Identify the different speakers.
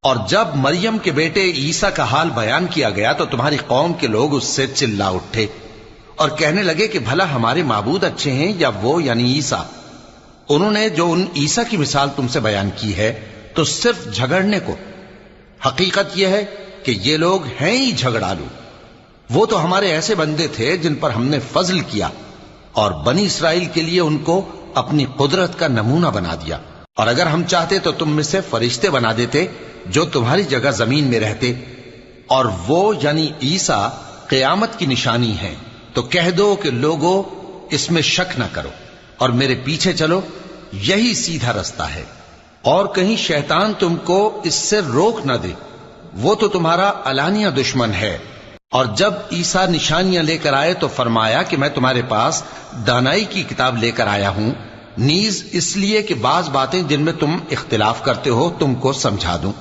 Speaker 1: اور جب مریم کے بیٹے عیسیٰ کا حال بیان کیا گیا تو تمہاری قوم کے لوگ اس سے چلا اٹھے اور کہنے لگے کہ بھلا ہمارے معبود اچھے ہیں یا وہ یعنی عیسیٰ؟ انہوں نے جو ان عیسیٰ کی مثال تم سے بیان کی ہے تو صرف جھگڑنے کو۔ حقیقت یہ ہے کہ یہ لوگ ہیں ہی جھگڑالو۔ وہ تو ہمارے ایسے بندے تھے جن پر ہم نے فضل کیا، اور بنی اسرائیل کے لیے ان کو اپنی قدرت کا نمونہ بنا دیا، اور اگر ہم چاہتے تو تم میں سے فرشتے بنا دیتے جو تمہاری جگہ زمین میں رہتے، اور وہ یعنی عیسیٰ قیامت کی نشانی ہے۔ تو کہہ دو کہ لوگوں اس میں شک نہ کرو اور میرے پیچھے چلو، یہی سیدھا رستہ ہے، اور کہیں شیطان تم کو اس سے روک نہ دے، وہ تو تمہارا علانیہ دشمن ہے۔ اور جب عیسیٰ نشانیاں لے کر آئے تو فرمایا کہ میں تمہارے پاس دانائی کی کتاب لے کر آیا ہوں، نیز اس لیے کہ بعض باتیں جن میں تم اختلاف کرتے ہو تم کو سمجھا دوں۔